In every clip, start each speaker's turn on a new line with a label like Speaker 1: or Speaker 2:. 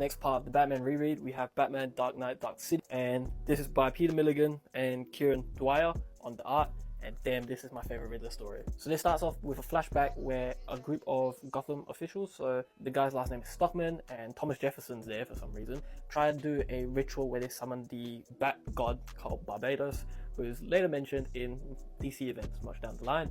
Speaker 1: next part of the Batman reread. We have Batman Dark Knight Dark City, and this is by Peter Milligan and Kieran Dwyer on the art. And damn, this is my favorite Riddler story. So this starts off with a flashback where a group of Gotham officials, so the guy's last name is Stockman and Thomas Jefferson's there for some reason, try to do a ritual where they summon the Bat God called Barbados, who is later mentioned in DC events much down the line.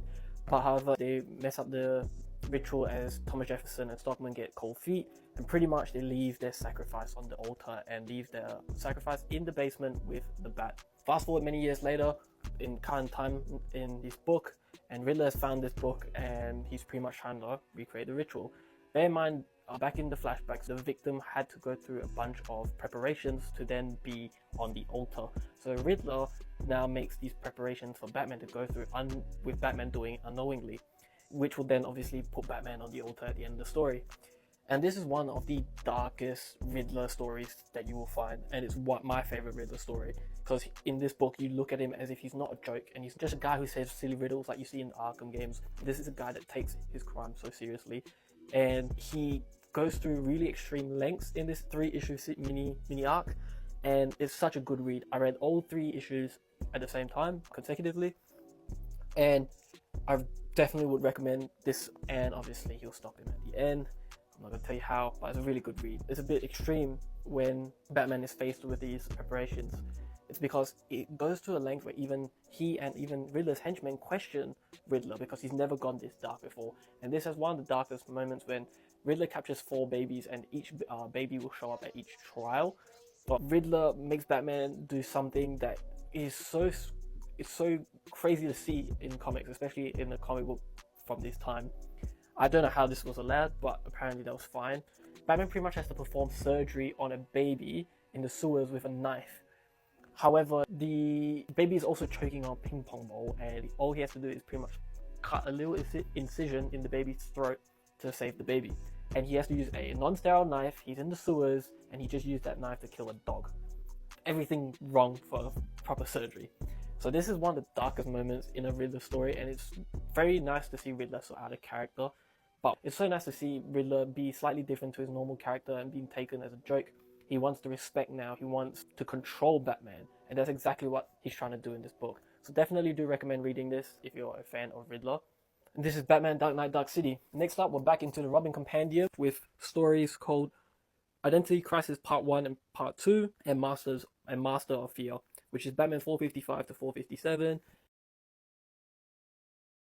Speaker 1: But however, they mess up the ritual as Thomas Jefferson and Stockman get cold feet, and pretty much they leave their sacrifice on the altar and leave their sacrifice in the basement with the Bat. Fast forward many years later, in current time in this book, and Riddler has found this book and he's pretty much trying to recreate the ritual. Bear in mind, back in the flashbacks, the victim had to go through a bunch of preparations to then be on the altar. So Riddler now makes these preparations for Batman to go through, with Batman doing unknowingly, which will then obviously put Batman on the altar at the end of the story. And this is one of the darkest Riddler stories that you will find, and it's my favorite Riddler story, because in this book you look at him as if he's not a joke and he's just a guy who says silly riddles like you see in the Arkham games. This is a guy that takes his crime so seriously, and he goes through really extreme lengths in this 3-issue mini arc, and it's such a good read. I read all 3 issues at the same time consecutively, and I definitely would recommend this, and obviously he'll stop him at the end. I'm not going to tell you how, but it's a really good read. It's a bit extreme when Batman is faced with these preparations. It's because it goes to a length where even he and even Riddler's henchmen question Riddler because he's never gone this dark before. And this is one of the darkest moments when Riddler captures 4 babies and each baby will show up at each trial. But Riddler makes Batman do something that is so crazy to see in comics, especially in a comic book from this time. I don't know how this was allowed, but apparently that was fine. Batman pretty much has to perform surgery on a baby in the sewers with a knife. However, the baby is also choking on a ping pong ball, and all he has to do is pretty much cut a little incision in the baby's throat to save the baby. And he has to use a non-sterile knife. He's in the sewers, and he just used that knife to kill a dog. Everything wrong for proper surgery. So this is one of the darkest moments in a Riddler story, and it's very nice to see Riddler so out of character. But it's so nice to see Riddler be slightly different to his normal character and being taken as a joke. He wants the respect now. He wants to control Batman, and that's exactly what he's trying to do in this book. So definitely do recommend reading this if you're a fan of Riddler. And this is Batman Dark Knight Dark City. Next up, we're back into the Robin Compendium with stories called Identity Crisis Part 1 and Part 2 and Master of Fear, which is Batman 455 to 457